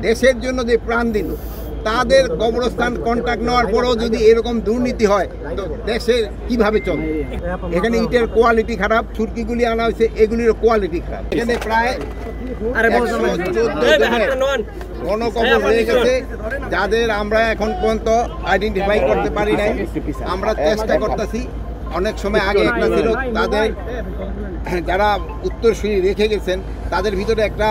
দেশের জন্য যে প্রাণ দিল তাদের কবরস্থান কন্ট্রাক্ট নেওয়ার পরেও যদি এরকম দুর্নীতি হয় তো দেশে কিভাবে চলবে? এখানে ইটের কোয়ালিটি খারাপ, সুরকিগুলি আনা হয়েছে এগুলির কোয়ালিটি খারাপ। এখানে প্রায় 114 গণকবর হয়ে গেছে যাদের আমরা এখন পর্যন্ত আইডেন্টিফাই করতে পারি নাই। আমরা চেষ্টা করতেছি। অনেক সময় আগে একটা ছিল তাদের যারা উত্তরসূরি রেখে গেছেন তাদের ভিতরে একটা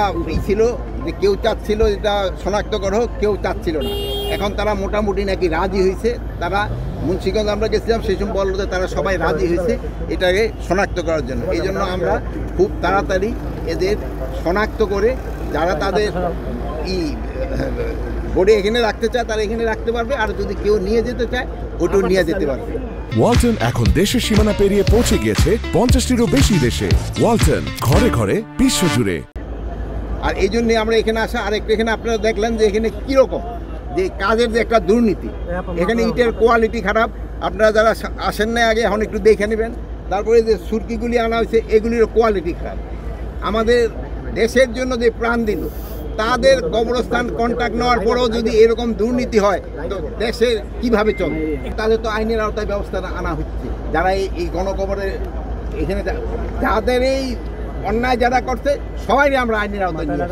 ছিল যে কেউ চাচ্ছিল এটা শনাক্ত করা হোক, কেউ চাচ্ছিল না। এখন তারা মোটামুটি নাকি রাজি হয়েছে। তারা মুন্সিগঞ্জ আমরা গেছিলাম, সেই সময় বললো যে তারা সবাই রাজি হয়েছে এটাকে শনাক্ত করার জন্য। এই জন্য আমরা খুব তাড়াতাড়ি এদের শনাক্ত করে যারা তাদের বোর্ডে এখানে রাখতে চায় তারা এখানে রাখতে পারবে, আর যদি কেউ নিয়ে যেতে চায় ওটাও নিয়ে যেতে পারবে। ওয়ালটন এখন দেশের সীমানা পেরিয়ে পৌঁছে গিয়েছে 50টিরও বেশি দেশে। ওয়ালটন, ঘরে ঘরে বিশ্বজুড়ে। আর এই জন্যে আমরা এখানে আসা। আর এখানে আপনারা দেখলেন যে এখানে কীরকম যে কাজের যে একটা দুর্নীতি। এখানে ইটের কোয়ালিটি খারাপ। আপনারা যারা আসেন না আগে এখন একটু দেখে নেবেন। তারপরে যে সুরকিগুলি আনা হয়েছে এগুলির কোয়ালিটি খারাপ। আমাদের দেশের জন্য যে প্রাণ দিল তাদের কবরস্থান কন্ট্রাক্ট নেওয়ার পরেও যদি এরকম দুর্নীতি হয় তো দেশে কিভাবে চলবে? তাদের তো আইনের আওতায় ব্যবস্থা আনা হচ্ছে। যারা এই গণকবরের এখানে যাদের এই অন্যায় যারা করছে সবাই আমরা আইনের আওতায় নিয়ে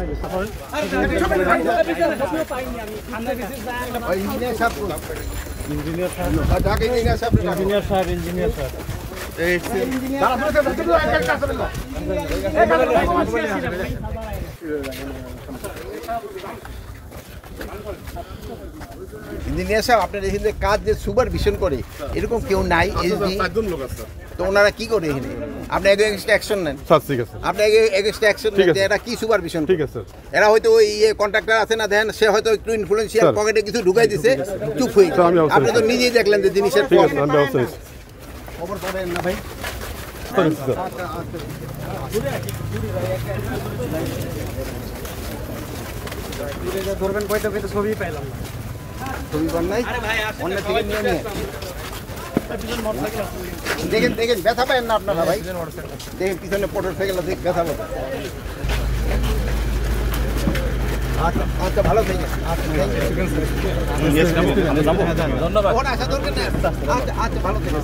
ইঞ্জিনিয়ার সাহেব আপনার এখানে কাজ যে সুপারভিশন করে এরকম কেউ নাই। তো ওনারা কি করে এখানে? আপনি এগেইনস্ট অ্যাকশন নেন। ঠিক আছে, আপনি এগেইনস্ট অ্যাকশন নেন। এরা কি সুপারভিশন? ঠিক আছে, এরা হয়তো ওই কন্ট্রাক্টর আছে না, দেখেন সে হয়তো একটু ইনফ্লুয়েন্সিয়াল পকেটে কিছু ঢুকাই দিছে, চুপ হয়ে গেছে। আপনি তো নিজেই দেখলেন যে জিনিসের খবর করেন না ভাই। ধরবেন কয়টা পেতে ছবি পাইলাম না, ছবি পান নাই অন্য থেকে নিয়ে নিয়ে দেখেন দেখেন ব্যথা পায় না আপনারা ভাই? দেখেন পিছনে মোটর সাইকেল আছে, ব্যথা পাবে। আচ্ছা আচ্ছা, ভালো থেকে আচ্ছা আচ্ছা ভালো থেকে।